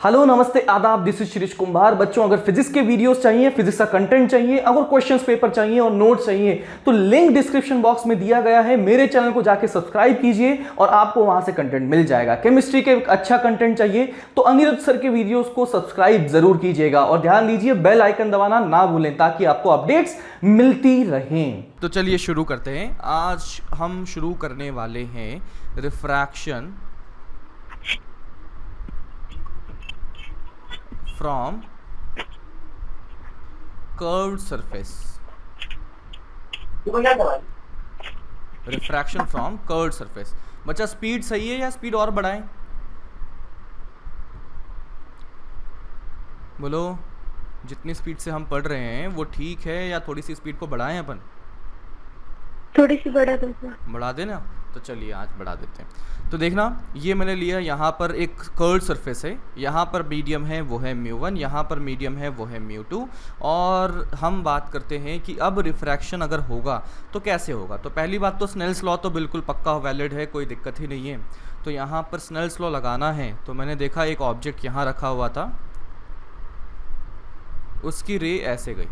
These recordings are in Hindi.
हेलो नमस्ते आदाब, दिस इज शिरीष कुंभार। बच्चों, अगर फिजिक्स के वीडियोस चाहिए, फिजिक्स का कंटेंट चाहिए, अगर क्वेश्चंस पेपर चाहिए और नोट्स चाहिए तो लिंक डिस्क्रिप्शन बॉक्स में दिया गया है। मेरे चैनल को जाके सब्सक्राइब कीजिए और आपको वहां से कंटेंट मिल जाएगा। केमिस्ट्री के अच्छा कंटेंट चाहिए तो अनिरुद्ध सर के वीडियोस को सब्सक्राइब जरूर कीजिएगा और ध्यान दीजिए बेल आइकन दबाना ना भूलें ताकि आपको अपडेट्स मिलती रहें। तो चलिए शुरू करते हैं। आज हम शुरू करने वाले हैं refraction from curved surface. Refraction from curved surface. बच्चा स्पीड सही है या स्पीड और बढ़ाएं? बोलो, जितनी स्पीड से हम पढ़ रहे हैं वो ठीक है या थोड़ी सी स्पीड को बढ़ाएं? अपन थोड़ी सी बढ़ा दो सर। बढ़ा देना। तो चलिए आज बढ़ा देते हैं। तो देखना, ये मैंने लिया, यहाँ पर एक कर्व्ड सरफेस है, यहाँ पर मीडियम है वो है μ1, यहाँ पर मीडियम है वो है μ2। और हम बात करते हैं कि अब रिफ्रैक्शन अगर होगा तो कैसे होगा। तो पहली बात तो स्नेल्स लॉ तो बिल्कुल पक्का वैलिड है, कोई दिक्कत ही नहीं है। तो यहाँ पर स्नेल्स लॉ लगाना है। तो मैंने देखा एक ऑब्जेक्ट यहाँ रखा हुआ था, उसकी रे ऐसे गई,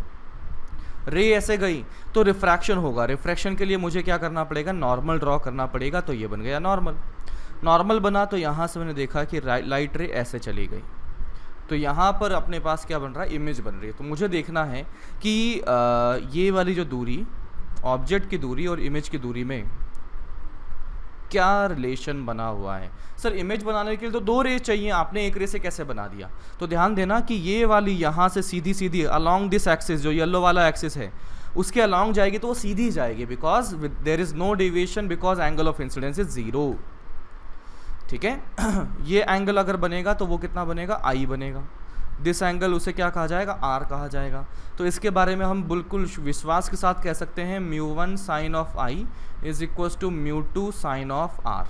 रे ऐसे गई तो रिफ्रैक्शन होगा। रिफ्रैक्शन के लिए मुझे क्या करना पड़ेगा? नॉर्मल ड्रॉ करना पड़ेगा। तो ये बन गया नॉर्मल। नॉर्मल बना तो यहाँ से मैंने देखा कि लाइट रे ऐसे चली गई। तो यहाँ पर अपने पास क्या बन रहा है? इमेज बन रही है। तो मुझे देखना है कि ये वाली जो दूरी, ऑब्जेक्ट की दूरी और इमेज की दूरी में क्या रिलेशन बना हुआ है। सर इमेज बनाने के लिए तो दो रे चाहिए, आपने एक रे से कैसे बना दिया? तो ध्यान देना कि ये वाली यहाँ से सीधी सीधी अलोंग दिस एक्सिस, जो येलो वाला एक्सिस है उसके अलोंग जाएगी तो वो सीधी जाएगी, because there is no deviation, because angle of incidence is 0। ठीक है। ये एंगल अगर बनेगा तो वो कितना बनेगा? I बनेगा। दिस एंगल उसे क्या कहा जाएगा? R कहा जाएगा। तो इसके बारे में हम बिल्कुल विश्वास के साथ कह सकते हैं μ1 sine of I is equals to μ2 sine of R।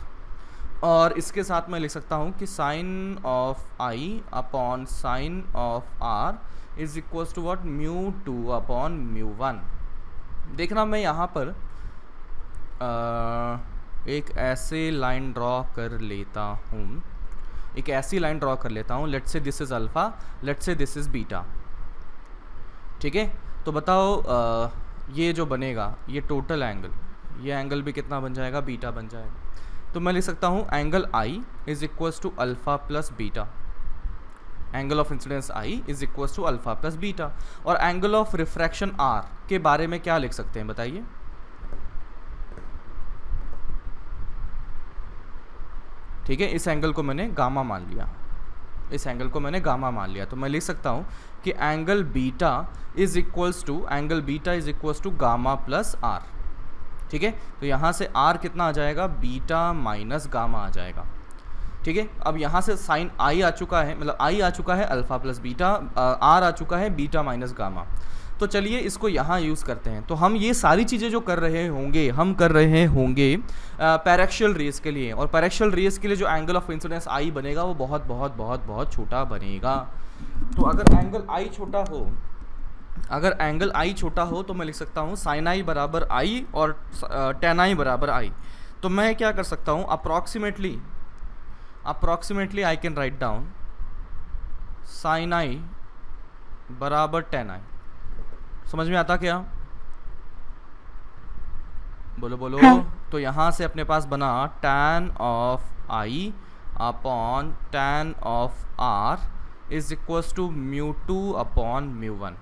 और इसके साथ मैं लिख सकता हूँ कि sine of I upon sine of R is equals to what? μ2 upon μ1। देखना, मैं यहाँ पर एक ऐसे लाइन ड्रॉ कर लेता हूँ, एक ऐसी लाइन ड्रॉ कर लेता हूँ। Let's say this is alpha, let's say this is beta. ठीक है। तो बताओ ये जो बनेगा, ये टोटल एंगल, ये एंगल भी कितना बन जाएगा? बीटा बन जाएगा। तो मैं लिख सकता हूँ angle I is equals to alpha plus beta. Angle of incidence I is equals to alpha plus beta. और एंगल ऑफ रिफ्रैक्शन R के बारे में क्या लिख सकते हैं बताइए? ठीक है, इस एंगल को मैंने गामा मान लिया, इस एंगल को मैंने गामा मान लिया। तो मैं लिख सकता हूँ कि angle beta is equals to, angle beta is equals to gamma plus R. ठीक है। तो यहाँ से आर कितना आ जाएगा? बीटा माइनस गामा आ जाएगा। ठीक है। अब यहाँ से साइन आई आ चुका है, मतलब आई आ चुका है अल्फा प्लस बीटा, आर आ चुका है बीटा माइनस गामा। तो चलिए इसको यहाँ यूज़ करते हैं। तो हम ये सारी चीज़ें जो कर रहे होंगे, हम कर रहे होंगे पैरेक्शियल रेस के लिए। और पैरेक्शियल रेस के लिए जो एंगल ऑफ इंसिडेंस आई बनेगा वो बहुत बहुत बहुत बहुत छोटा बनेगा। तो अगर एंगल आई छोटा हो, अगर एंगल आई छोटा हो तो मैं लिख सकता हूँ साइन आई बराबर आई और टेन आई बराबर आई। तो मैं क्या कर सकता हूँ? Approximately I can write down sine I बराबर टेन आई। समझ में आता क्या? बोलो बोलो। हाँ। तो यहाँ से अपने पास बना tan of I upon tan of R is equals to μ2 upon μ1।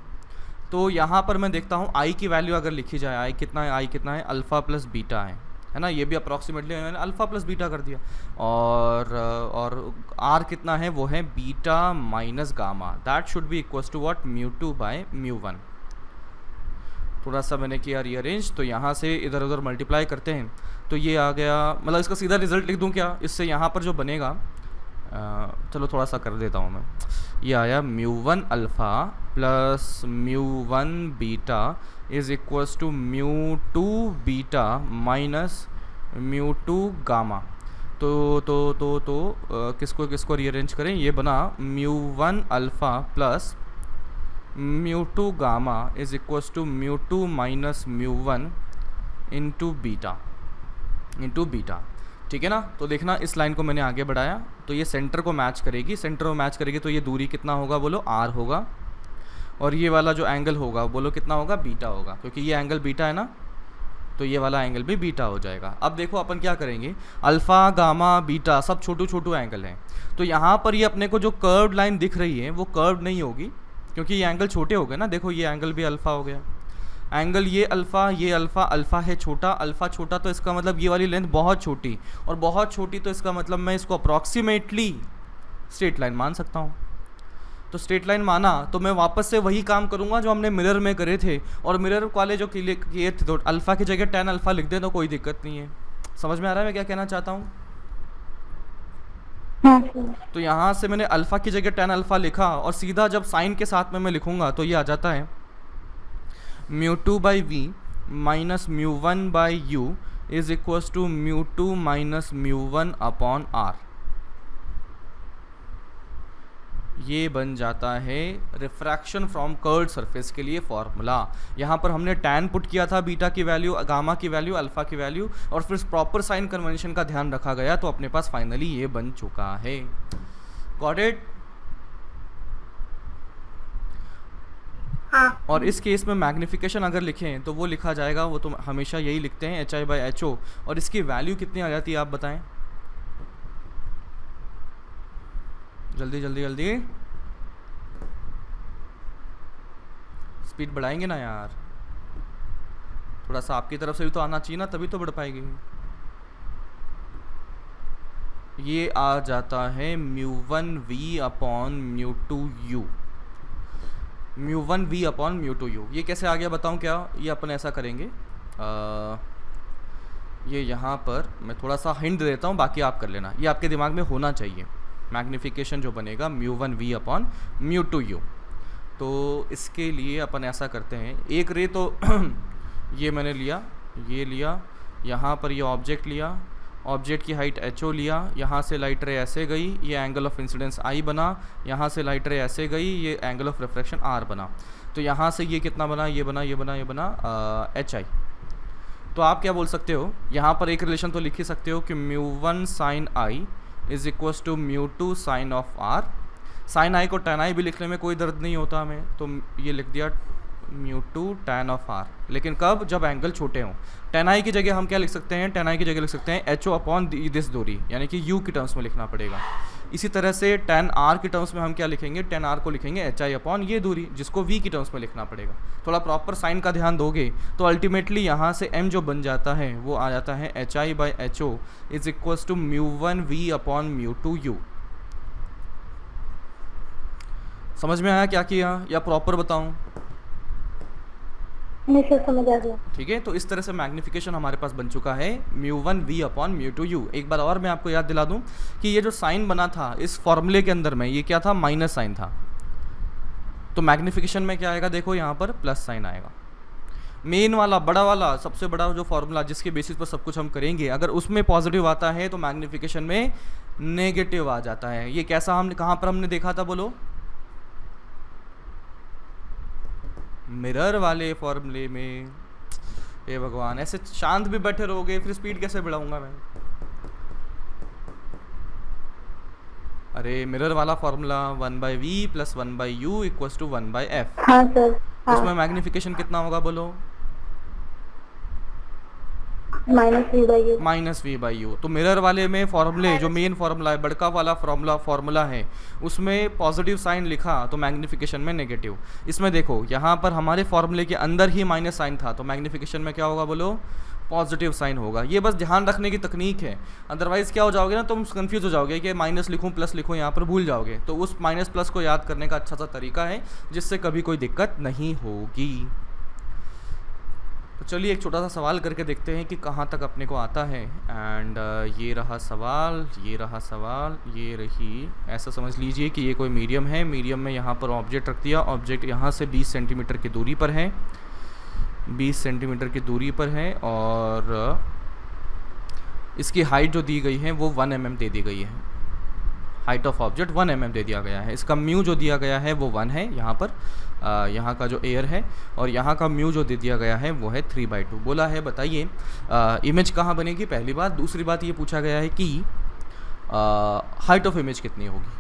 तो यहाँ पर मैं देखता हूँ I की वैल्यू अगर लिखी जाए, I कितना है? I कितना है? अल्फ़ा प्लस बीटा है ना। ये भी अप्रॉक्सीमेटली मैंने अल्फ़ा प्लस बीटा कर दिया। और R कितना है? वो है beta minus gamma. That should be equals to what? μ2 by μ1। थोड़ा सा मैंने किया रीअरेंज। तो यहाँ से इधर उधर मल्टीप्लाई करते हैं तो ये आ गया, मतलब इसका सीधा रिजल्ट लिख दूँ क्या? इससे यहाँ पर जो बनेगा, चलो थोड़ा सा कर देता हूँ मैं। ये आया μ1 alpha plus μ1 beta is equals to μ2 beta minus μ2 gamma. तो किसको रीअरेंज करें? ये बना μ1 alpha plus μ2 gamma is equals to μ2 minus μ1 into beta. ठीक है ना। तो देखना, इस लाइन को मैंने आगे बढ़ाया तो ये सेंटर को मैच करेगी, सेंटर को मैच करेगी तो ये दूरी कितना होगा बोलो, आर होगा। और ये वाला जो एंगल होगा बोलो कितना होगा, बीटा होगा, क्योंकि ये एंगल बीटा है ना, तो ये वाला एंगल भी बीटा हो जाएगा। अब देखो अपन क्या करेंगे, अल्फ़ा गामा बीटा सब छोटू छोटू एंगल हैं, तो यहाँ पर ये अपने को जो कर्व्ड लाइन दिख रही है वो कर्व्ड नहीं होगी, क्योंकि ये एंगल छोटे हो गए ना। देखो ये एंगल भी अल्फ़ा हो गया, एंगल ये अल्फ़ा, ये अल्फ़ा, अल्फ़ा है छोटा, अल्फ़ा छोटा तो इसका मतलब ये वाली लेंथ बहुत छोटी, और बहुत छोटी तो इसका मतलब मैं इसको अप्रॉक्सीमेटली स्ट्रेट लाइन मान सकता हूँ। तो स्ट्रेट लाइन माना तो मैं वापस से वही काम करूँगा जो हमने मिरर में करे थे, और मिरर वाले जो किए थे तो अल्फ़ा की जगह tan अल्फ़ा लिख दें तो कोई दिक्कत नहीं है। समझ में आ रहा है मैं क्या कहना चाहता हूँ? हाँ सर। तो यहाँ से मैंने अल्फ़ा की जगह tan अल्फ़ा लिखा, और सीधा जब साइन के साथ में मैं लिखूँगा तो ये आ जाता है μ2/v minus μ1/u is equals to μ2 minus μ1/r। ये बन जाता है रिफ्रैक्शन फ्रॉम कर्व्ड सरफेस के लिए फॉर्मूला। यहाँ पर हमने tan पुट किया था, बीटा की वैल्यू, गामा की वैल्यू, अल्फ़ा की वैल्यू, और फिर प्रॉपर साइन कन्वेंशन का ध्यान रखा गया, तो अपने पास फाइनली ये बन चुका है। Got it? हाँ। और इस केस में मैग्निफिकेशन अगर लिखें तो वो लिखा जाएगा, वो तो हमेशा यही लिखते हैं HI/HO, और इसकी वैल्यू कितनी आ जाती है आप बताएं जल्दी जल्दी जल्दी, स्पीड बढ़ाएंगे ना यार, थोड़ा सा आपकी तरफ से भी तो आना चाहिए ना, तभी तो बढ़ पाएगी। ये आ जाता है μ1v/μ2u, μ1v/μ2u। ये कैसे आ गया बताऊं क्या? ये अपन ऐसा करेंगे, ये यहाँ पर मैं थोड़ा सा हिंट देता हूँ, बाकी आप कर लेना, ये आपके दिमाग में होना चाहिए। मैग्निफिकेशन जो बनेगा μ1v/μ2u, तो इसके लिए अपन ऐसा करते हैं, एक रे तो ये मैंने लिया, ये लिया, यहाँ पर ये ऑब्जेक्ट लिया, ऑब्जेक्ट की हाइट HO लिया, यहाँ से लाइट रे ऐसे गई, ये एंगल ऑफ इंसिडेंस I बना, यहाँ से लाइट रे ऐसे गई, ये एंगल ऑफ रिफ्रैक्शन R बना, तो यहाँ से ये कितना बना, ये बना, ये बना, ये बना HI। तो आप क्या बोल सकते हो, यहाँ पर एक रिलेशन तो लिख ही सकते हो कि μ1 sin I is equals to μ2 sine of R। Sine I को tan I भी लिखने में कोई दर्द नहीं होता हमें, तो ये लिख दिया μ2 tan ऑफ R, लेकिन कब? जब एंगल छोटे हों। tan I की जगह हम क्या लिख सकते हैं, tan I की जगह लिख सकते हैं HO/दिस दूरी, यानी कि u की टर्म्स में लिखना पड़ेगा। इसी तरह से tan R की टर्म्स में हम क्या लिखेंगे, tan R को लिखेंगे HI/ ये दूरी, जिसको v की टर्म्स में लिखना पड़ेगा। थोड़ा प्रॉपर साइन का ध्यान दोगे तो अल्टीमेटली यहाँ से m जो बन जाता है वो आ जाता है HI/HO is equals to μ1v/μ2u। समझ में आया क्या किया, या प्रॉपर बताऊं? नहीं सर, समझ आ गया। ठीक है, तो इस तरह से मैग्निफिकेशन हमारे पास बन चुका है μ1v/μ2u। एक बार और मैं आपको याद दिला दूं कि ये जो साइन बना था इस फॉर्मूले के अंदर में, ये क्या था, माइनस साइन था, तो मैग्निफिकेशन में क्या आएगा, देखो यहाँ पर प्लस साइन आएगा। मेन वाला, बड़ा वाला, सबसे बड़ा जो फॉर्मूला जिसके बेसिस पर सब कुछ हम करेंगे, अगर उसमें पॉजिटिव आता है तो मैग्निफिकेशन में नेगेटिव आ जाता है। ये कैसा, हमने कहाँ पर हमने देखा था बोलो, मिरर वाले फॉर्मूले में। हे भगवान, ऐसे शांत भी बैठे रहोगे फिर स्पीड कैसे बढ़ाऊंगा मैं? अरे मिरर वाला फॉर्मूला 1/v + 1/u = 1/f। हाँ सर। हाँ। उसमें मैग्निफिकेशन कितना होगा बोलो? -v/u। तो मिरर वाले में फॉर्मूले, जो मेन फॉर्मूला है, बड़का वाला फॉर्मूला है, उसमें पॉजिटिव साइन लिखा तो मैग्निफिकेशन में नेगेटिव। इसमें देखो यहाँ पर हमारे फॉर्मूले के अंदर ही माइनस साइन था, तो मैग्निफिकेशन में क्या होगा बोलो? पॉजिटिव साइन होगा। ये बस ध्यान रखने की तकनीक है, अदरवाइज क्या हो जाओगे ना, तुम कंफ्यूज हो जाओगे कि माइनस लिखूं प्लस लिखूं, यहाँ पर भूल जाओगे। तो उस माइनस प्लस को याद करने का अच्छा सा तरीका है जिससे कभी कोई दिक्कत नहीं होगी। तो चलिए एक छोटा सा सवाल करके देखते हैं कि कहाँ तक अपने को आता है। एंड ये रहा सवाल, ये रहा सवाल, ये रही, ऐसा समझ लीजिए कि ये कोई मीडियम है, मीडियम में यहाँ पर ऑब्जेक्ट रख दिया, ऑब्जेक्ट यहाँ से 20 सेंटीमीटर की दूरी पर है, 20 सेंटीमीटर की दूरी पर है, और इसकी हाइट जो दी गई है वो 1 mm दे दी गई है। हाइट ऑफ ऑब्जेक्ट 1 mm दे दिया गया है। इसका म्यू जो दिया गया है वो 1 है यहाँ पर, यहाँ का जो एयर है, और यहाँ का म्यू जो दे दिया गया है वो है 3/2 बोला है। बताइए इमेज कहाँ बनेगी, पहली बात। दूसरी बात ये पूछा गया है कि हाइट ऑफ इमेज कितनी होगी,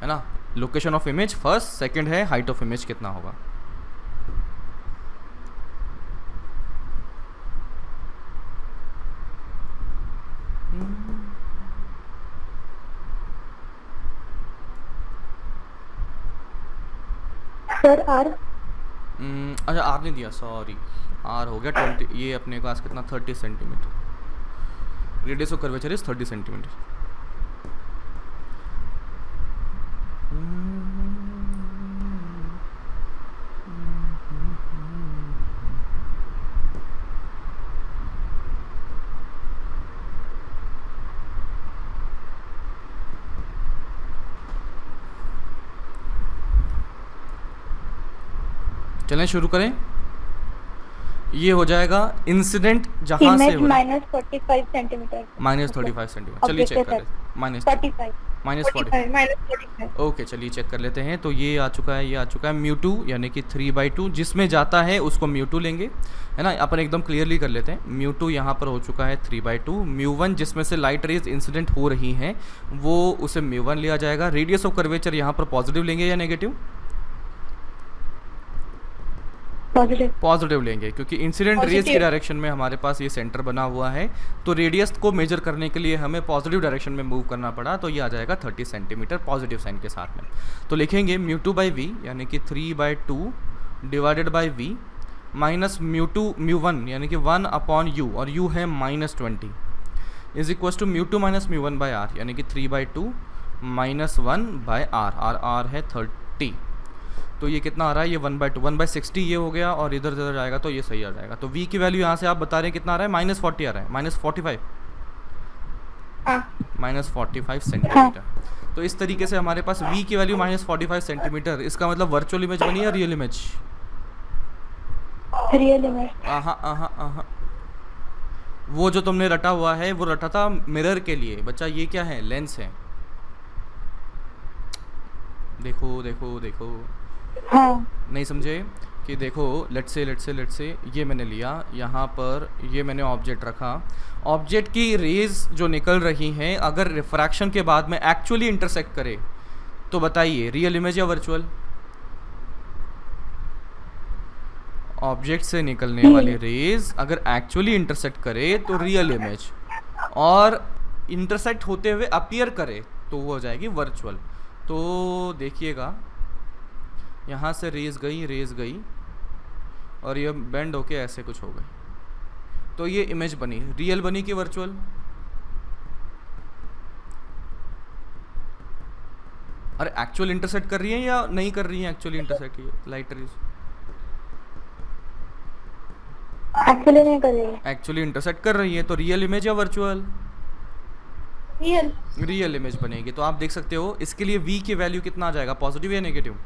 है ना। Location of image first, second है हाइट ऑफ इमेज कितना होगा। Sir are. अच्छा आर नहीं दिया, सॉरी, आर हो गया 20, ये अपने पास कितना 30 centimetre, radius of curvature is 30 centimetre. चलें शुरू करें। ये हो जाएगा इंसिडेंट जहां से image minus 45 centimetre. Minus 35 centimetre. चलिए चेक कर लेते हैं। Minus 45 minus 40। माइनस 45। ओके चलिए चेक कर लेते हैं। तो ये आ चुका है, ये आ चुका है म्यू2 यानी कि 3/2 जिसमें जाता है उसको म्यू2 लेंगे, है ना। अपन एकदम क्लियरली कर लेते हैं। म्यू2 यहाँ पर हो चुका है 3/2। म्यू1 जिसमें से लाइट रेज इंसिडेंट हो रही हैं वो उसे म्यू1 लिया जाएगा। रेडियस ऑफ कर्वेचर यहाँ पर पॉजिटिव लेंगे या नेगेटिव? पॉजिटिव लेंगे क्योंकि इंसिडेंट रेज की डायरेक्शन में हमारे पास ये सेंटर बना हुआ है, तो रेडियस को मेजर करने के लिए हमें पॉजिटिव डायरेक्शन में मूव करना पड़ा, तो ये आ जाएगा 30 सेंटीमीटर पॉजिटिव साइन के साथ में। तो लिखेंगे म्यू2/v यानी कि 3/2 डिवाइडेड बाई v माइनस म्यू1 यानी कि 1/u और u है -20 इज इक्वल टू म्यू2 माइनस म्यू1/r यानी कि 3/2 माइनस 1/r, r है 30। तो ये कितना आ रहा है, ये 1/2 1/60 ये हो गया, और इधर इधर जाएगा तो ये सही आ जाएगा। तो v की वैल्यू यहाँ से आप बता रहे हैं कितना आ रहा है, -40 आ रहा है, -45 -45 सेंटीमीटर। तो इस तरीके से हमारे पास v की वैल्यू -45 सेंटीमीटर, इसका मतलब वर्चुअल इमेज बनी है रियल इमेज? Real image. वो जो तुमने रटा हुआ है वो रटा था मिरर के लिए बच्चा, ये क्या है, लेंस है। देखो देखो देखो, हाँ। नहीं समझे कि देखो लेट्स से ये मैंने लिया, यहाँ पर ये मैंने ऑब्जेक्ट रखा, ऑब्जेक्ट की रेज जो निकल रही हैं अगर रिफ्रैक्शन के बाद में एक्चुअली इंटरसेक्ट करे तो बताइए रियल इमेज या वर्चुअल? ऑब्जेक्ट से निकलने वाली रेज अगर एक्चुअली इंटरसेक्ट करे तो रियल इमेज, और इंटरसेक्ट होते हुए अपीयर करे तो वो हो जाएगी वर्चुअल। तो देखिएगा यहाँ से रेज गई और ये बेंड होके ऐसे कुछ हो गई, तो ये इमेज बनी, रियल बनी कि वर्चुअल? अरे एक्चुअल इंटरसेक्ट कर रही है या नहीं कर रही है? एक्चुअली इंटरसेक्ट ये लाइट रेज एक्चुअली नहीं कर रही है। एक्चुअली इंटरसेक्ट कर रही है, तो रियल इमेज या वर्चुअल? रियल इमेज बनेगी। तो आप देख सकते हो इसके लिए v की वैल्यू कितना आ जाएगा, पॉजिटिव या नेगेटिव?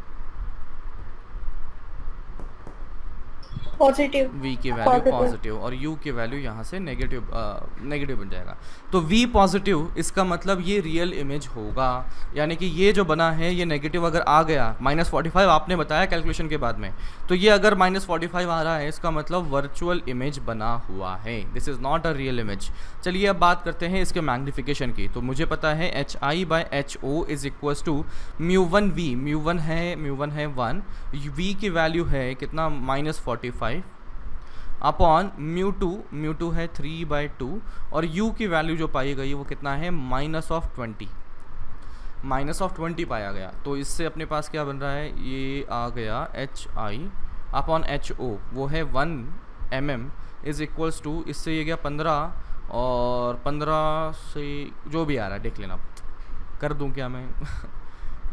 पॉजिटिव। v की वैल्यू पॉजिटिव और u की वैल्यू यहाँ से नेगेटिव बन जाएगा। तो v पॉजिटिव, इसका मतलब ये रियल इमेज होगा, यानी कि ये जो बना है ये नेगेटिव अगर आ गया, -45 आपने बताया कैलकुलेशन के बाद में, तो ये अगर -45 आ रहा है इसका मतलब वर्चुअल इमेज बना हुआ है, this is not a real image. चलिए अब बात करते हैं इसके मैग्नीफिकेशन की। तो मुझे पता है HI/HO is equal to μ1v, μ1 है 1, v की वैल्यू है कितना, -45 अपॉन म्यू2 है 3/2, और u की वैल्यू जो पाई गई वो कितना है, -20 पाया गया। तो इससे अपने पास क्या बन रहा है, ये आ गया HI अपॉन HO, वो है 1 mm इज इक्वल्स टू, इससे ये गया 15, और 15 से जो भी आ रहा है देख लेना, कर दूं क्या मैं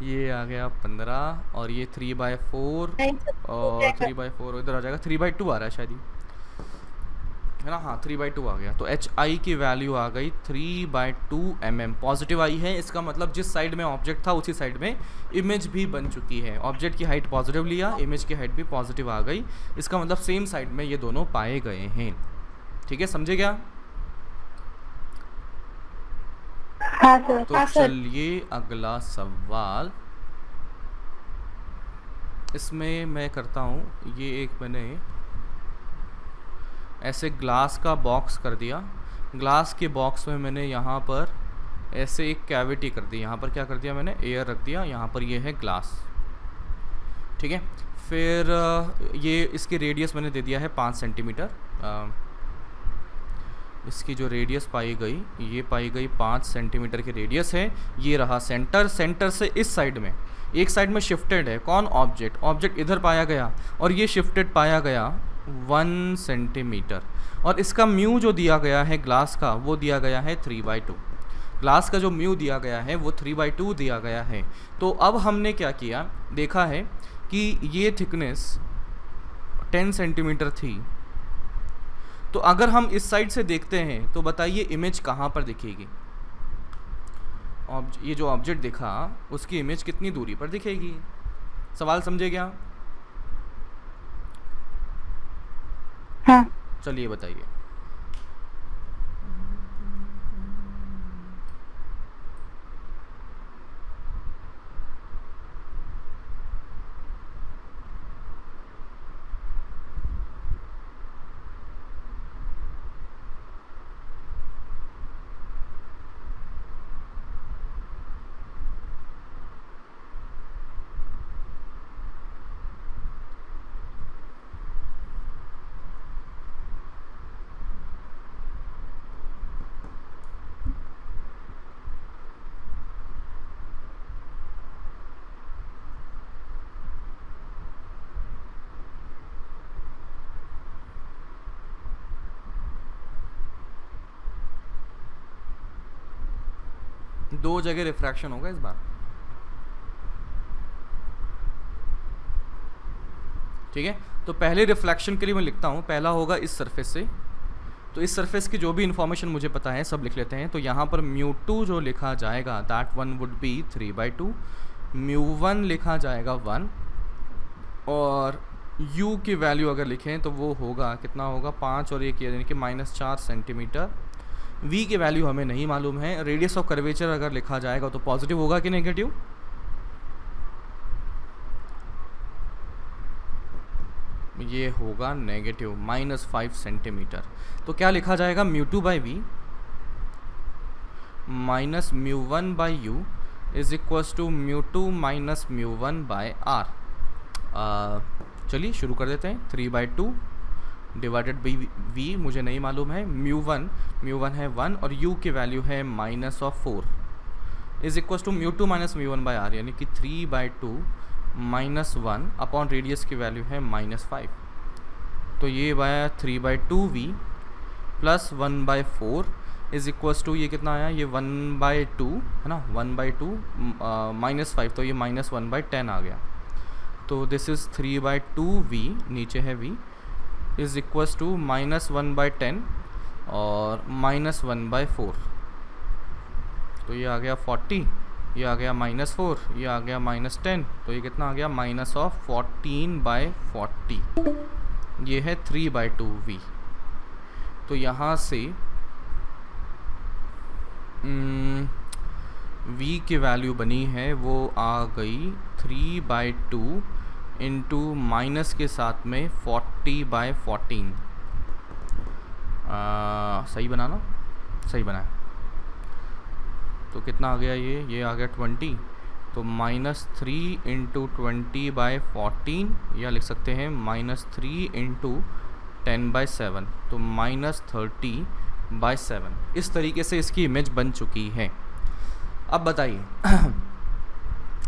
ये आ गया 15, और ये 3/4 और 3/4 इधर आ जाएगा, 3/2 आ रहा है शायद, है ना, हाँ 3/2 आ गया। तो HI की वैल्यू आ गई 3/2 mm, पॉजिटिव आई है, इसका मतलब जिस साइड में ऑब्जेक्ट था उसी साइड में इमेज भी बन चुकी है। ऑब्जेक्ट की हाइट पॉजिटिव लिया, इमेज की हाइट भी पॉजिटिव आ गई, इसका मतलब सेम साइड में ये दोनों पाए गए हैं। ठीक है, समझे क्या? हाँ सर। तो चलिए अगला सवाल, इसमें मैं करता हूँ, ये एक मैंने ऐसे ग्लास का बॉक्स कर दिया, ग्लास के बॉक्स में मैंने यहाँ पर ऐसे एक कैविटी कर दी, यहाँ पर क्या कर दिया मैंने, एयर रख दिया, यहाँ पर ये है ग्लास, ठीक है। फिर ये इसकी रेडियस मैंने दे दिया है 5 सेंटीमीटर। इसकी जो रेडियस पाई गई, ये पाई गई 5 सेंटीमीटर की रेडियस है। ये रहा सेंटर, सेंटर से इस साइड में, एक साइड में शिफ्टेड है कौन, ऑब्जेक्ट, ऑब्जेक्ट इधर पाया गया और ये शिफ्टेड पाया गया 1 सेंटीमीटर। और इसका म्यू जो दिया गया है ग्लास का, वो दिया गया है 3/2। ग्लास का जो म्यू दिया गया है वो 3/2 दिया गया है। तो अब हमने क्या किया, देखा है कि ये थिकनेस 10 सेंटीमीटर थी, तो अगर हम इस साइड से देखते हैं तो बताइए इमेज कहाँ पर दिखेगी। ये जो ऑब्जेक्ट दिखा उसकी इमेज कितनी दूरी पर दिखेगी, सवाल समझे क्या? हाँ। चलिए बताइए। दो जगह रिफ्रैक्शन होगा इस बार, ठीक है। तो पहले रिफ्लेक्शन के लिए मैं लिखता हूँ, पहला होगा इस सरफेस से, तो इस सरफेस की जो भी इन्फॉर्मेशन मुझे पता है सब लिख लेते हैं। तो यहाँ पर μ2 जो लिखा जाएगा दैट वन वुड बी 3/2, μ1 लिखा जाएगा 1, और u की वैल्यू अगर लिखें तो वो होगा कितना होगा 5 और 1 यानी कि -4 सेंटीमीटर। v की वैल्यू हमें नहीं मालूम है। रेडियस ऑफ कर्वेचर अगर लिखा जाएगा तो पॉजिटिव होगा कि नेगेटिव, ये होगा नेगेटिव -5 सेंटीमीटर। तो क्या लिखा जाएगा μ2/v minus μ1/u is equals to μ2 minus μ1/r। चलिए शुरू कर देते हैं। 3/2 डिवाइडेड बाई v मुझे नहीं मालूम है, μ1 है 1 और u की वैल्यू है -4 is equals to μ2 minus μ1/r यानी कि 3/2 -1 अपॉन रेडियस की वैल्यू है -5। तो ये आया 3/2v plus 1/4 is equals to ये कितना आया, ये 1/2 है ना, 1/2 -5 तो ये -1/10 आ गया। तो दिस इज़ 3/2v, नीचे है v इज इक्वल्स टू -1/10 और -1/4। तो ये आ गया 40, ये आ गया -4, ये आ गया -10, तो ये कितना आ गया -14/40। ये है 3/2v। तो यहाँ से v की वैल्यू बनी है वो आ गई 3/2 इंटू माइनस के साथ में 40/14। सही बना ना, सही बना है। तो कितना आ गया ये आ गया 20, तो -3 इंटू 20/14 या लिख सकते हैं -3 इंटू 10/7, तो -30/7। इस तरीके से इसकी इमेज बन चुकी है। अब बताइए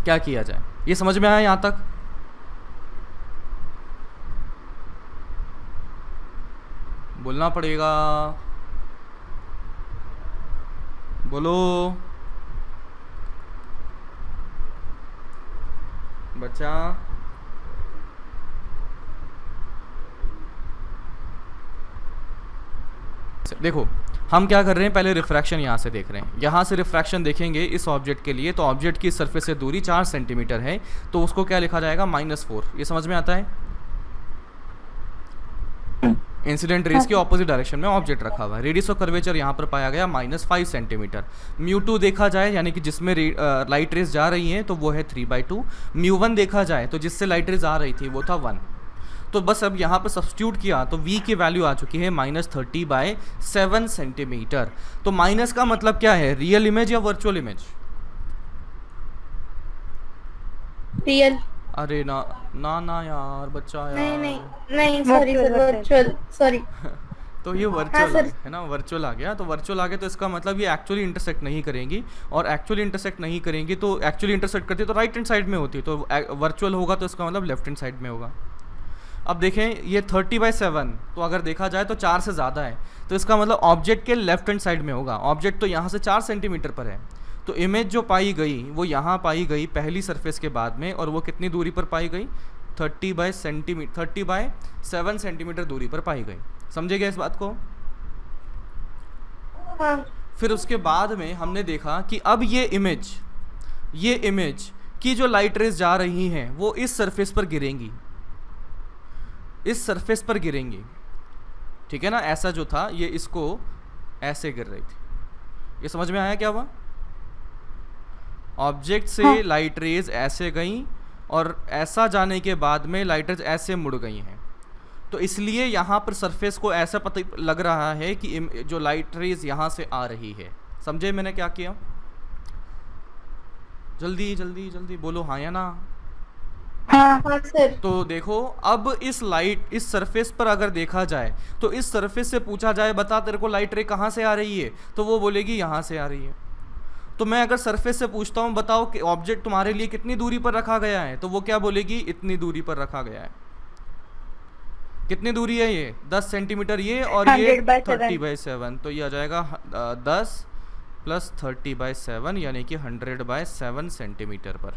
क्या किया जाए, ये समझ में आया यहाँ तक? बोलना पड़ेगा, बोलो बच्चा। देखो हम क्या कर रहे हैं, पहले रिफ्रैक्शन यहाँ से देख रहे हैं। यहाँ से रिफ्रैक्शन देखेंगे इस ऑब्जेक्ट के लिए, तो ऑब्जेक्ट की सरफेस से दूरी 4 सेंटीमीटर है, तो उसको क्या लिखा जाएगा -4। ये समझ में आता है? इंसिडेंट रेज के ऑपोजिट डायरेक्शन में ऑब्जेक्ट रखा हुआ है। रेडियस ऑफ कर्वेचर यहाँ पर पाया गया -5 सेंटीमीटर। μ2 देखा जाए यानी कि जिसमें लाइट रेज जा रही हैं तो वो है 3/2। μ1 देखा जाए तो जिससे लाइट रेज आ रही थी वो था 1। तो बस अब यहाँ पे सब्स्टिट्यूट किया तो v की वैल्यू आ चुकी है -30/7 सेंटीमीटर। तो माइनस का मतलब क्या है, रियल इमेज या वर्चुअल इमेज? रियल। अरे ना ना ना यार बच्चा यार, नहीं नहीं नहीं, सॉरी सर, वर्चुअल, सॉरी। तो ये हाँ, वर्चुअल सर। है ना, वर्चुअल आ गया। तो वर्चुअल आ गया तो इसका मतलब ये एक्चुअली इंटरसेक्ट नहीं करेंगी, और एक्चुअली इंटरसेक्ट नहीं करेंगी तो एक्चुअली इंटरसेक्ट करती तो राइट हैंड साइड में होती, तो वर्चुअल होगा तो इसका मतलब लेफ्ट हैंड साइड में होगा। अब देखें ये 30/7, तो अगर देखा जाए तो 4 से ज़्यादा है, तो इसका मतलब ऑब्जेक्ट के लेफ्ट हैंड साइड में होगा। ऑब्जेक्ट तो यहाँ से 4 सेंटीमीटर पर है, तो इमेज जो पाई गई वो यहाँ पाई गई पहली सरफेस के बाद में, और वो कितनी दूरी पर पाई गई, 30/7 सेंटीमीटर दूरी पर पाई गई। समझे गए इस बात को? हाँ फिर उसके बाद में हमने देखा कि अब ये इमेज की जो लाइट रेज जा रही हैं वो इस सरफेस पर गिरेंगी, इस सरफेस पर गिरेंगी, ठीक है ना। ऐसा जो था ये इसको ऐसे गिर रही थी, ये समझ में आया क्या हुआ? ऑब्जेक्ट से लाइट रेज ऐसे गई और ऐसा जाने के बाद में लाइट रेज ऐसे मुड़ गई हैं, तो इसलिए यहाँ पर सरफेस को ऐसा पता लग रहा है कि जो लाइट रेज यहाँ से आ रही है। समझे मैंने क्या किया? जल्दी जल्दी जल्दी बोलो हाँ या ना। हाँ हाँ सर। तो देखो अब इस सरफेस पर अगर देखा जाए तो इस सरफेस से पूछा जाए बता तेरे को लाइट रे कहाँ से आ रही है, तो वो बोलेगी यहाँ से आ रही है। तो मैं अगर सरफेस से पूछता हूँ बताओ कि ऑब्जेक्ट तुम्हारे लिए कितनी दूरी पर रखा गया है, तो वो क्या बोलेगी, इतनी दूरी पर रखा गया है। कितनी दूरी है ये, 10 सेंटीमीटर ये, और ये 30/7, तो ये आ जाएगा 10 + 30/7 यानी कि 100/7 सेंटीमीटर पर।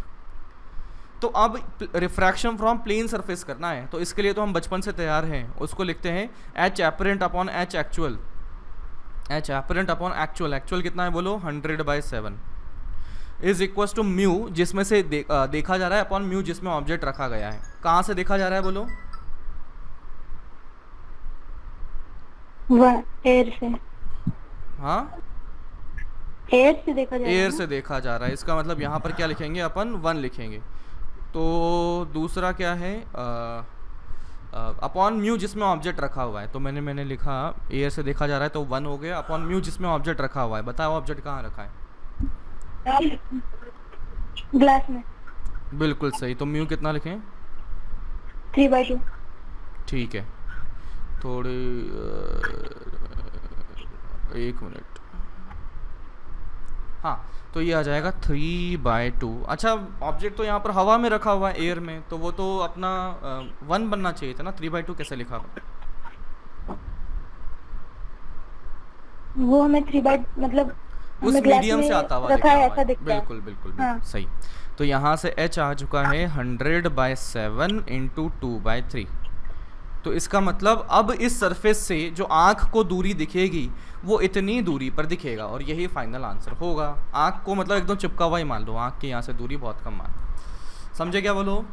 तो अब रिफ्रैक्शन फ्रॉम प्लेन सरफेस करना है, तो इसके लिए तो हम बचपन से तैयार हैं। उसको लिखते हैं H apparent upon H actual. H apparent upon actual, actual कितना है बोलो, 100/7 इज इक्वल टू म्यू, जिसमें से देखा जा रहा है, अपॉन म्यू जिसमें ऑब्जेक्ट रखा गया है। कहाँ से देखा जा रहा है बोलो? एयर से। हाँ, एयर से देखा जा रहा है। एयर से देखा जा रहा है, इसका मतलब यहाँ पर क्या लिखेंगे अपन, 1 लिखेंगे। तो दूसरा क्या है, अपॉन म्यू जिसमें ऑब्जेक्ट रखा हुआ है, तो मैंने लिखा एयर से देखा जा रहा है तो 1 हो गया, अपॉन म्यू जिसमें ऑब्जेक्ट रखा हुआ है। बताओ ऑब्जेक्ट कहाँ रखा है? ग्लास में। बिल्कुल सही। तो म्यू कितना लिखें? 3/2। ठीक है, थोड़ी 1 मिनट। हाँ, तो ये आ जाएगा 3/2। अच्छा, ऑब्जेक्ट तो यहाँ पर हवा में रखा हुआ है, एयर में, तो वो तो अपना 1 बनना चाहिए था ना। 3/2 कैसे लिखा? वो हमें 3/, मतलब उस मीडियम से आता हुआ रखा लिखा है, हुआ ऐसा है। दिखता है। बिल्कुल बिल्कुल हाँ। बिल्कुल सही। तो यहाँ से H आ चुका है 100/7 × 2/3। तो इसका मतलब अब इस सरफेस से जो आँख को दूरी दिखेगी वो इतनी दूरी पर दिखेगा, और यही फाइनल आंसर होगा। आँख को मतलब एकदम चिपका हुआ ही मान लो, आँख की यहाँ से दूरी बहुत कम मान लो। समझे क्या बोलो?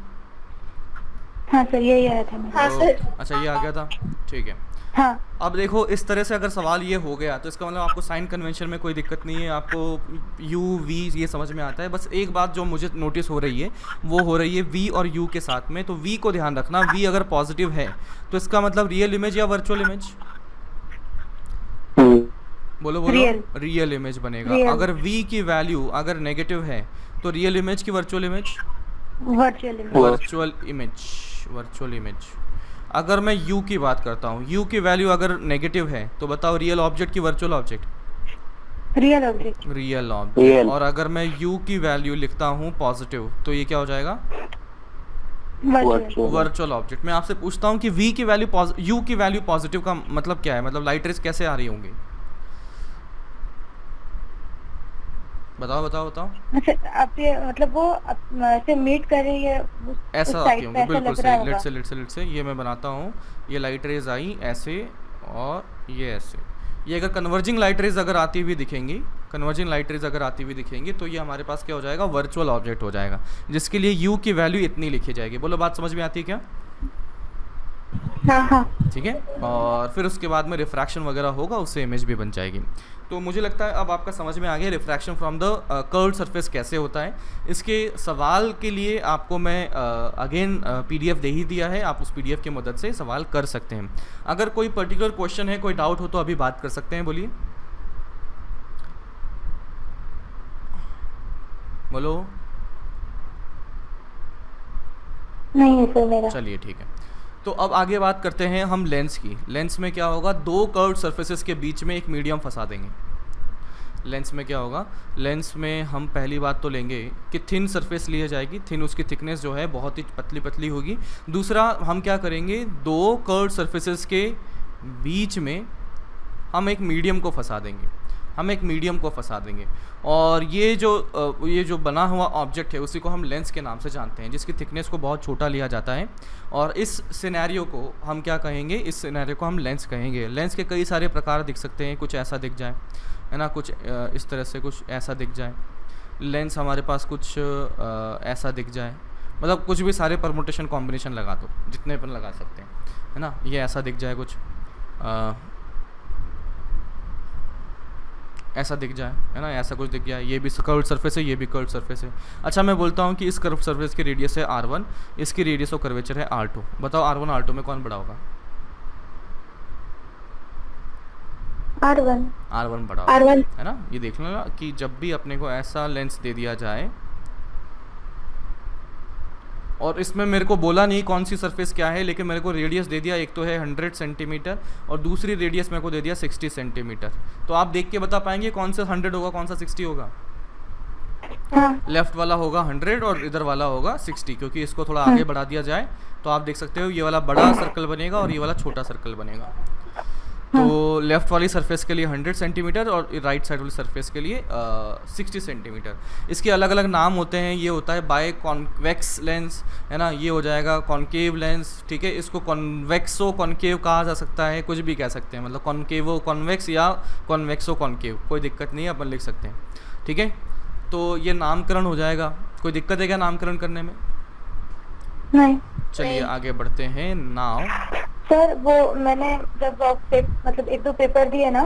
हाँ सर, यही आया था मेरा। हाँ सर। अच्छा, ये आ गया था, ठीक है। हाँ। अब देखो इस तरह से अगर सवाल ये हो गया तो इसका मतलब आपको साइन कन्वेंशन में कोई दिक्कत नहीं है, आपको यू वी ये समझ में आता है। बस एक बात जो मुझे नोटिस हो रही है वो हो रही है वी और यू के साथ में। तो वी को ध्यान रखना, वी अगर पॉजिटिव है तो इसका मतलब रियल इमेज या वर्चुअल इमेज? बोलो बोलो। रियल इमेज बनेगा। अगर वी की वैल्यू अगर नेगेटिव है तो रियल इमेज की वर्चुअल इमेज? Virtual image. अगर मैं u की बात करता हूँ, u की वैल्यू अगर नेगेटिव है तो बताओ रियल ऑब्जेक्ट की virtual object? Real object. Real object. और अगर मैं u की वैल्यू लिखता हूँ पॉजिटिव तो ये क्या हो जाएगा? Virtual object. मैं आपसे पूछता हूँ कि v की वैल्यू u की वैल्यू पॉजिटिव का मतलब क्या है? मतलब लाइट रेज कैसे आ रही होंगी? बताओ बताओ बताओ। अच्छा, आप ये मतलब वो ऐसे मीट कर रही है ऐसा आती होंगी, बिल्कुल सही। लेट से ये मैं बनाता हूँ। ये लाइट रेज आई ऐसे और ये ऐसे। ये अगर कन्वर्जिंग लाइट रेज अगर आती हुई दिखेंगी, तो ये हमारे पास क्या हो जाएगा? वर्चुअल ऑब्जेक्ट हो जाएगा, जिसके लिए u की वैल्यू इतनी लिखी जाएगी। बोलो बात समझ में आती है क्या? हाँ हाँ ठीक है, और फिर उसके बाद में रिफ्रैक्शन वगैरह होगा, उससे इमेज भी बन जाएगी। तो मुझे लगता है अब आपका समझ में आ गया refraction from the curved surface कैसे होता है। इसके सवाल के लिए आपको मैं अगेन पीडीएफ दे ही दिया है, आप उस पीडीएफ की मदद से सवाल कर सकते हैं। अगर कोई पर्टिकुलर क्वेश्चन है, कोई डाउट हो तो अभी बात कर सकते हैं, बोलिए, बोलो। नहीं है सर मेरा। चलिए ठीक है, तो अब आगे बात करते हैं हम लेंस की। लेंस में क्या होगा, दो कर्व्ड सरफेसेस के बीच में एक मीडियम फंसा देंगे। लेंस में क्या होगा, लेंस में हम पहली बात तो लेंगे कि थिन सरफेस ली जाएगी, थिन, उसकी थिकनेस जो है बहुत ही पतली पतली होगी। दूसरा हम क्या करेंगे, दो कर्व्ड सरफेसेस के बीच में हम एक मीडियम को फंसा देंगे, हम एक मीडियम को फंसा देंगे, और ये जो बना हुआ ऑब्जेक्ट है उसी को हम लेंस के नाम से जानते हैं, जिसकी थिकनेस को बहुत छोटा लिया जाता है। और इस सिनेरियो को हम क्या कहेंगे, इस सिनेरियो को हम लेंस कहेंगे। लेंस के कई सारे प्रकार दिख सकते हैं, कुछ ऐसा दिख जाए, है ना, कुछ इस तरह से, कुछ ऐसा दिख जाए। लेंस हमारे पास कुछ ऐसा दिख जाए, मतलब कुछ भी सारे परमुटेशन कॉम्बिनेशन लगा दो, जितने अपन लगा सकते हैं, है ना। ये ऐसा दिख जाए, कुछ ऐसा दिख जाए, है ना, ऐसा कुछ दिख जाए। ये भी कर्व्ड सरफेस है, ये भी कर्व्ड सरफेस है। अच्छा, मैं बोलता हूँ कि इस कर्व्ड सरफेस की रेडियस है r1, इसकी रेडियस ऑफ कर्वेचर है r2। बताओ r1 r2 में कौन बड़ा होगा? r1 बड़ा होगा, R1 है ना। ये देख लेना कि जब भी अपने को ऐसा लेंस दे दिया जाए, और इसमें मेरे को बोला नहीं कौन सी सरफेस क्या है, लेकिन मेरे को रेडियस दे दिया, एक तो है 100 सेंटीमीटर और दूसरी रेडियस मेरे को दे दिया 60 सेंटीमीटर। तो आप देख के बता पाएंगे कौन सा 100 होगा, कौन सा 60 होगा? हाँ। लेफ्ट वाला होगा 100 और इधर वाला होगा 60, क्योंकि इसको थोड़ा आगे बढ़ा दिया जाए तो आप देख सकते हो ये वाला बड़ा सर्कल बनेगा और ये वाला छोटा सर्कल बनेगा। तो लेफ्ट वाली सरफेस के लिए 100 सेंटीमीटर और राइट साइड वाली सरफेस के लिए 60 सेंटीमीटर। इसके अलग अलग नाम होते हैं, ये होता है बाय कॉन्वेक्स लेंस, है ना, ये हो जाएगा कॉन्केव लेंस, ठीक है। इसको कॉन्वेक्सो कॉन्केव कहा जा सकता है, कुछ भी कह सकते हैं, मतलब कॉन्केवो कॉन्वेक्स या कॉन्वेक्सो कॉन्केव, कोई दिक्कत नहीं है, अपन लिख सकते हैं, ठीक है। तो ये नामकरण हो जाएगा। कोई दिक्कत है क्या नामकरण करने में? नहीं चलिए आगे बढ़ते हैं। नाउ सर, वो मैंने जब मतलब 1-2 पेपर दिए ना,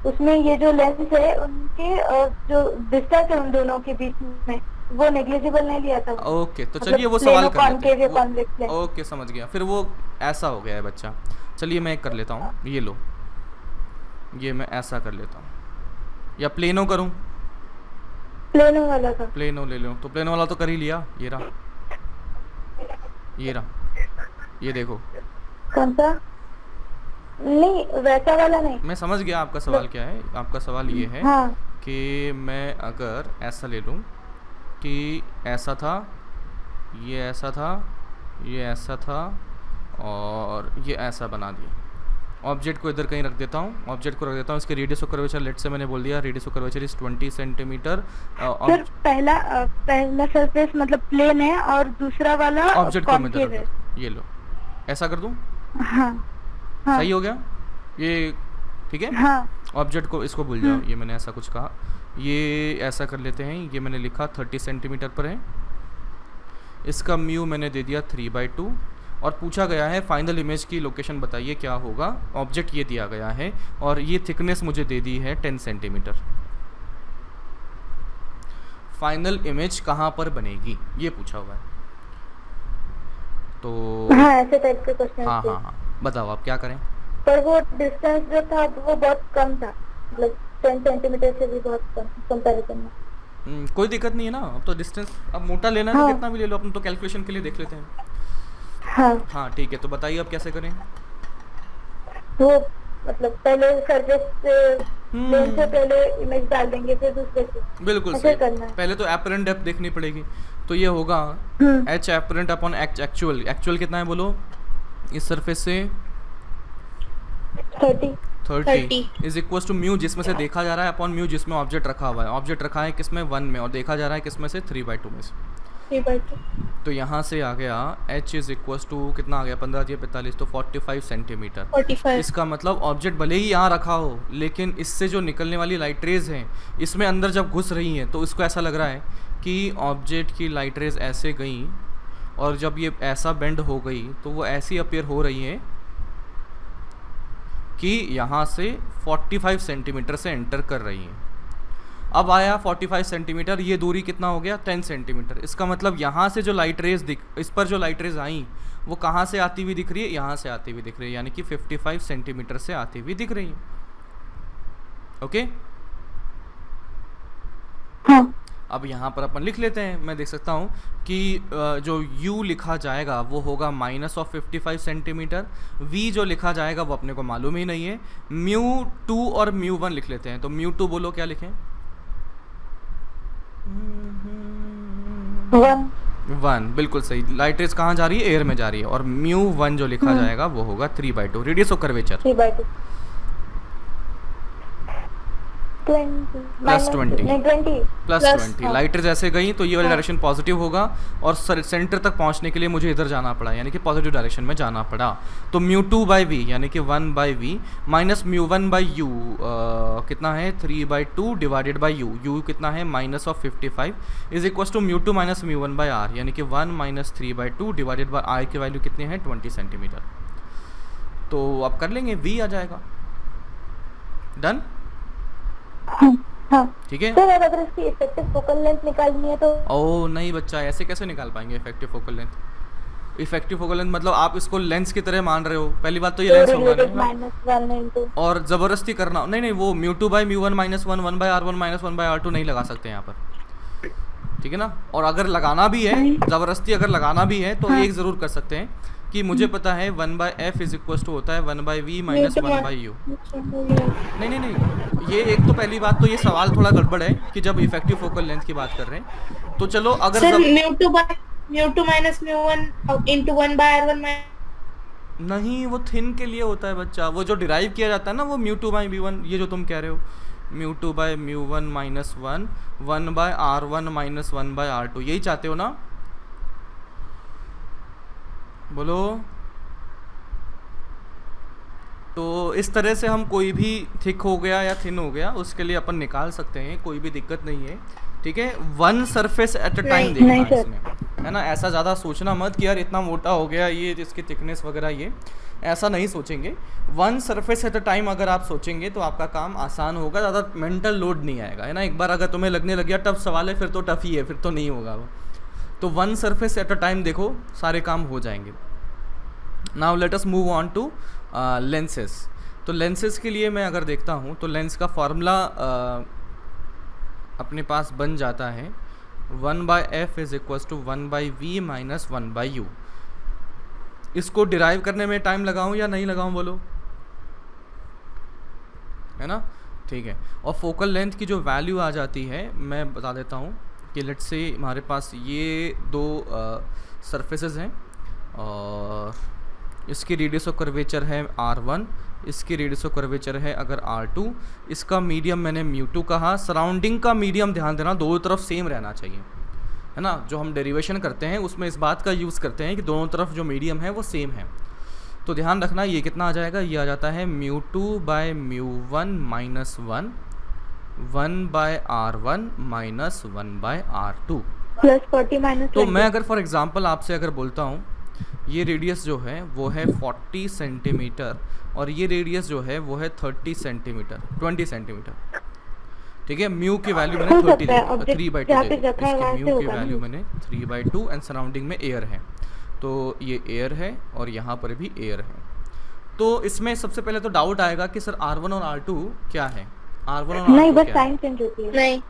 उसमें ये जो लेंस है उनके जो डिस्टेंस है उन दोनों के बीच में वो नेग्लिजिबल नहीं लिया था। ओके, तो मतलब चलिए वो सवाल कर कॉन्केव लेते या हैं। Convex lens. ओके, समझ गया। फिर वो ऐसा हो गया है बच्चा। चलिए मैं एक कर लेता हूँ, ये लो, ये मैं ऐसा कर लेता हूँ, या प्लेनो करूँ? प्लेनो वाला था। प्लेनो ले लो, तो प्लेनो वाला तो कर ही लिया, ये रहा, ये रहा, ये देखो। कौन सा? नहीं, वैसा वाला नहीं। मैं समझ गया आपका सवाल क्या है। आपका सवाल ये है हाँ। कि मैं अगर ऐसा ले लूँ कि ऐसा था, ये ऐसा था, ये ऐसा था, और ये ऐसा बना दिया। ऑब्जेक्ट को इधर कहीं रख देता हूँ, ऑब्जेक्ट को रख देता हूँ, इसके रेडियस ऑफ कर्वेचर लेट से मैंने बोल दिया, radius of curvature is 20 centimetre. Sir पहला सरफेस मतलब प्लेन है और दूसरा वाला ऑब्जेक्ट को मैं इधर कॉन्केव रख है। देता हूँ, ये लो, ऐसा कर दूँ? हाँ हाँ सही हो गया ये, ठीक है। हाँ। ऑब्जेक्ट को इसको भूल जाओ, ये मैंने ऐसा कुछ कहा, ये ऐसा कर लेते हैं। ये मैंने लिखा 30 सेंटीमीटर पर है, इसका म्यू मैंने दे दिया 3/2, और पूछा गया है फाइनल इमेज की लोकेशन बताइए क्या होगा। ऑब्जेक्ट ये दिया गया है और ये थिकनेस मुझे दे दी है 10 सेंटीमीटर। फाइनल इमेज कहाँ पर बनेगी ये पूछा हुआ है। तो हाँ, ऐसे टाइप के क्वेश्चन हाँ थे। हाँ हाँ, बताओ आप क्या करें। पर वो डिस्टेंस जो था वो बहुत कम था, मतलब 10 सेंटीमीटर से भी बहुत कम कंपैरिजन में। कोई दिक्कत नहीं है ना, अब तो डिस्टेंस अब मोटा लेना है हाँ। तो कितना भी ले लो, अपन तो कैलकुलेशन के लिए देख लेते हैं। हाँ, हाँ ठीक है, तो बताइए अब कैसे करें। वो मतलब पहले सरफेस प्लेन से पहले इमेज डाल देंगे, फिर दूसरे से। बिल्कुल ऐसे सही। करना है। पहले तो एपरेंट डेप्थ देखनी पड़ेगी, तो ये होगा H apparent upon H actual. Actual कितना है बोलो इस सरफेस से? 30 इज इक्वल टू म्यू, जिसमें से देखा जा रहा है, अपॉन म्यू जिसमें ऑब्जेक्ट रखा हुआ है। ऑब्जेक्ट रखा है किसमें? 1 में, और देखा जा रहा है किसमें से? 3/2 में से। 3/2। तो यहाँ से आ गया h इज इक्वल टू कितना आ गया? 15×45 तो 45 सेंटीमीटर। 45। इसका मतलब ऑब्जेक्ट भले ही यहाँ रखा हो, लेकिन इससे जो निकलने वाली लाइट रेज हैं इसमें अंदर जब घुस रही हैं तो इसको ऐसा लग रहा है कि ऑब्जेक्ट की लाइट रेज ऐसे गई, और जब ये ऐसा बेंड हो गई तो वो ऐसी अपीयर हो रही है कि यहाँ से 45 सेंटीमीटर से एंटर कर रही हैं। अब आया 45 सेंटीमीटर, ये दूरी कितना हो गया 10 सेंटीमीटर। इसका मतलब यहाँ से जो लाइट रेज इस पर जो लाइट रेज आई वो कहाँ से आती हुई दिख रही है, यहाँ से आती हुई दिख रही है, यानी कि 55 सेंटीमीटर से आती हुई दिख रही है। ओके हाँ अब यहाँ पर अपन लिख लेते हैं। मैं देख सकता हूँ कि जो u लिखा जाएगा वो होगा -55 सेंटीमीटर, v जो लिखा जाएगा वो अपने को मालूम ही नहीं है। μ2 और μ1 लिख लेते हैं। तो μ2 बोलो क्या लिखें? 1, बिल्कुल सही। लाइट रेज कहाँ जा रही है? एयर में जा रही है। और μ1 जो लिखा जाएगा वो होगा 3/2 radius of curvature 3/2 plus 20 light rays ऐसे गई तो ये वाली डायरेक्शन पॉजिटिव होगा और सेंटर तक पहुंचने के लिए मुझे इधर जाना पड़ा, यानी कि पॉजिटिव डायरेक्शन में जाना पड़ा। तो μ2/v यानी कि 1/v माइनस μ1/u कितना है 3/2 डिवाइडेड बाई u। u कितना है -55 is equal to μ2 minus μ1/r यानी कि 1 माइनस 3/2 डिवाइडेड बाई r की वैल्यू कितनी है 20 सेंटीमीटर। तो आप कर लेंगे v आ जाएगा। डन? ठीक है। सर अगर इसकी इफेक्टिव फोकल लेंथ निकालनी है तो? ओह नहीं बच्चा, ऐसे कैसे निकाल पाएंगे effective focal length? Effective focal length मतलब आप इसको लेंस की तरह मान रहे हो। पहली बात तो ये लेंस होगा नहीं और जबरदस्ती करना नहीं, वो μ2/μ1 -1 1/r1 -1/r2 नहीं लगा सकते यहाँ पर, ठीक है ना। और अगर लगाना भी है जबरदस्ती अगर लगाना भी है तो एक जरूर कर सकते हैं कि मुझे पता है 1/f इज इक्वल टू होता है 1/v माइनस 1/u। नहीं, ये एक तो पहली बात तो ये सवाल थोड़ा गड़बड़ है कि जब इफेक्टिव फोकल लेंथ की बात कर रहे हैं तो चलो अगर सर μ2 माइनस μ1 इनटू 1/r1 नहीं, वो थिन के लिए होता है बच्चा। वो जो डिराइव किया जाता है ना वो μ2/μ1, ये जो तुम कह रहे हो μ2/μ1 माइनस 1 1/r1 माइनस 1/r2, यही चाहते हो ना? बोलो। तो इस तरह से हम कोई भी थिक हो गया या थिन हो गया उसके लिए अपन निकाल सकते हैं, कोई भी दिक्कत नहीं है, ठीक है। One surface at a time देखना है इसमें, है ना। ऐसा ज़्यादा सोचना मत कि यार इतना मोटा हो गया ये इसकी थिकनेस वगैरह, ये ऐसा नहीं सोचेंगे। One surface at a time अगर आप सोचेंगे तो आपका काम आसान होगा, ज़्यादा मेंटल लोड नहीं आएगा, है ना। एक बार अगर तुम्हें लगने लग गया टफ सवाल है फिर तो टफ ही है, फिर तो नहीं होगा वो। तो one surface at a time देखो सारे काम हो जाएंगे। Now let us move on to lenses. तो लेंसेज के लिए मैं अगर देखता हूँ तो लेंस का फॉर्मूला अपने पास बन जाता है 1/f is equals to 1/v minus 1/u। इसको डिराइव करने में टाइम लगाऊं या नहीं लगाऊं बोलो, है ना, ठीक है। और फोकल लेंथ की जो वैल्यू आ जाती है मैं बता देता हूँ कि लेट्स से हमारे पास ये दो सरफेसेस हैं और इसकी रेडियस ऑफ कर्वेचर है r1, इसकी रेडियस ऑफ कर्वेचर है अगर r2, इसका मीडियम मैंने μ2 कहा। सराउंडिंग का मीडियम ध्यान देना दोनों तरफ सेम रहना चाहिए, है ना। जो हम डेरिवेशन करते हैं उसमें इस बात का यूज़ करते हैं कि दोनों तरफ जो मीडियम है वो सेम है। तो ध्यान रखना ये कितना आ जाएगा, ये आ जाता है μ2/μ1 minus 1 1/r1 minus 1/r2 plus 40 minus. तो मैं अगर फॉर एग्जांपल आपसे अगर बोलता हूँ ये रेडियस जो है वो है 40 सेंटीमीटर और ये रेडियस जो है वो है 30 सेंटीमीटर 20 सेंटीमीटर, ठीक है। म्यू की वैल्यू मैंने 3/2 इसकी म्यू की वैल्यू मैंने 3/2 एंड सराउंडिंग में एयर है, तो ये एयर है और यहाँ पर भी एयर है। तो इसमें सबसे पहले तो डाउट आएगा कि सर R1 और R2 क्या है। R1 और R2 नहीं, बस साइन चेंज होती है। नहीं,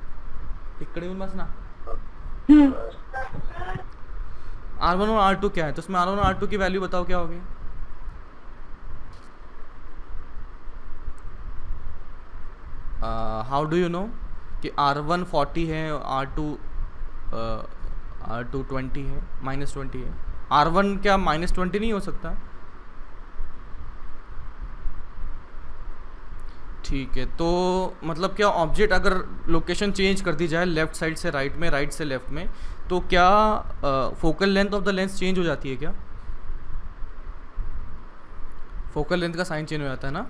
इकड़े उन बस ना R1 और R2 क्या है, तो इसमें R1 और R2 की वैल्यू बताओ क्या होगी। हाउ डू यू नो कि R1 40 है और R2 20 है, -20 है। R1 क्या -20 नहीं हो सकता? ठीक है, तो मतलब क्या ऑब्जेक्ट अगर लोकेशन चेंज कर दी जाए लेफ्ट साइड से राइट में, राइट से लेफ्ट में, तो क्या focal length of the lens change हो जाती है क्या? फोकल लेंथ का साइन चेंज हो जाता है ना।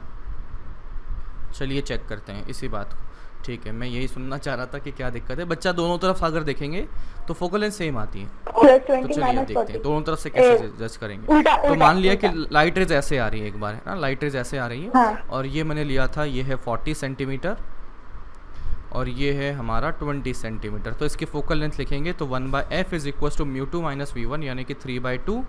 चलिए चेक करते हैं इसी बात को। ठीक है, मैं यही सुनना चाह रहा था कि क्या दिक्कत है। बच्चा दोनों तरफ अगर देखेंगे तो फोकल लेंथ सेम आती है। प्लस तो 20 चलिए माइनस देखते हैं 40। दोनों तरफ से कैसे जज करेंगे। उल्टा तो उल्टा मान लिया कि उल्टा। लाइट रेज ऐसे आ रही है, एक बार है ना, लाइट रेज ऐसे आ रही है हाँ। और ये मैंने लिया था, ये है 40 सेंटीमीटर और ये है हमारा 20 सेंटीमीटर। तो इसकी फोकल लेंथ लिखेंगे तो 1/f is equal to mu 2 minus V 1 यानी कि 3/2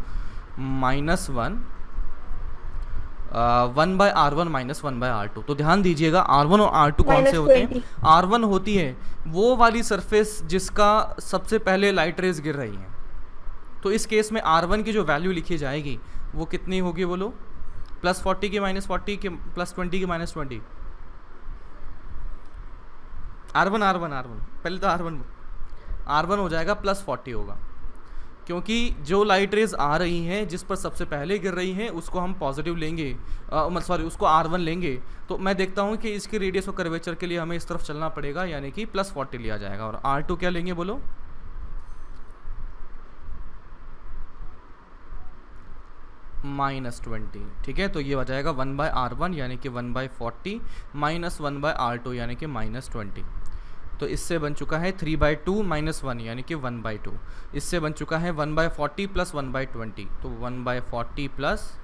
माइनस 1/r1 माइनस 1/r2। तो ध्यान दीजिएगा R1 और R2 कौन से होते हैं? R1 होती है वो वाली सरफेस जिसका सबसे पहले लाइट रेज गिर रही है। तो इस केस में R1 की जो वैल्यू लिखी जाएगी वो कितनी होगी बोलो? +40 की -40 की +20 की -20। R1 पहले तो R1 हो जाएगा +40 होगा, क्योंकि जो लाइट रेज आ रही हैं जिस पर सबसे पहले गिर रही हैं उसको हम पॉजिटिव लेंगे, सॉरी उसको R1 लेंगे। तो मैं देखता हूँ कि इसकी रेडियस और कर्वेचर के लिए हमें इस तरफ चलना पड़ेगा, यानी कि +40 लिया जाएगा। और R2 क्या लेंगे बोलो? -20। ठीक है, तो ये हो जाएगा 1/r1 यानी कि 1/40 माइनस 1/r2 यानी कि -20। तो इससे बन चुका है 3/2 माइनस 1 यानी कि 1/2। इससे बन चुका है 1/40 प्लस 1/20, तो 1/40 प्लस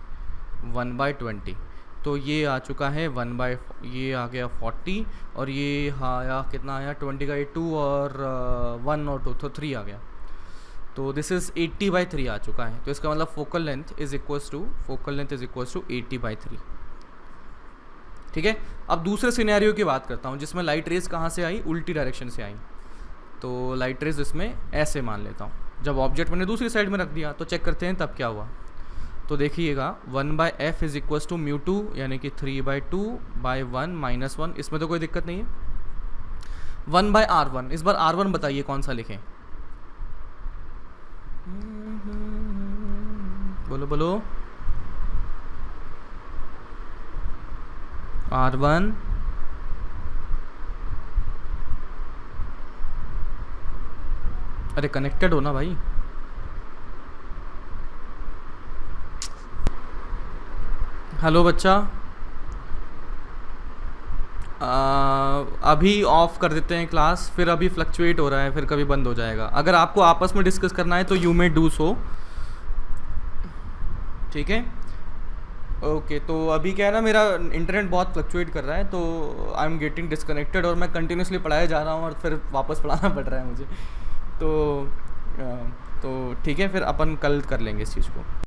1/20। तो ये आ चुका है ये आ गया 40 और ये आया कितना आया 20 का 2 और 1 और 2 तो 3 आ गया। तो दिस इज़ 80/3 आ चुका है। तो इसका मतलब focal length is equals to 80/3। ठीक है, अब दूसरे सिनेरियो की बात करता हूँ जिसमें लाइट रेज कहाँ से आई? उल्टी डायरेक्शन से आई। तो लाइट रेज इसमें ऐसे मान लेता हूँ। जब ऑब्जेक्ट मैंने दूसरी साइड में रख दिया तो चेक करते हैं तब क्या हुआ। तो देखिएगा 1/f is equals to mu 2 यानी कि 3/2/1 माइनस 1। इसमें तो कोई दिक्कत नहीं है। 1/r1, इस बार r1 बताइए कौन सा लिखें? बोलो बोलो। R1 अरे कनेक्टेड हो ना भाई। हेलो बच्चा, अभी ऑफ कर देते हैं क्लास, फिर अभी फ्लक्चुएट हो रहा है, फिर कभी बंद हो जाएगा। अगर आपको आपस में डिस्कस करना है तो यू मे डू सो। ठीक है, ओके। तो अभी क्या है ना, मेरा इंटरनेट बहुत फ्लक्चुएट कर रहा है तो आई एम गेटिंग डिसकनेक्टेड और मैं कंटिन्यूसली पढ़ाया जा रहा हूँ और फिर वापस पढ़ाना पड़ रहा है मुझे। तो ठीक है, फिर अपन कल कर लेंगे इस चीज़ को।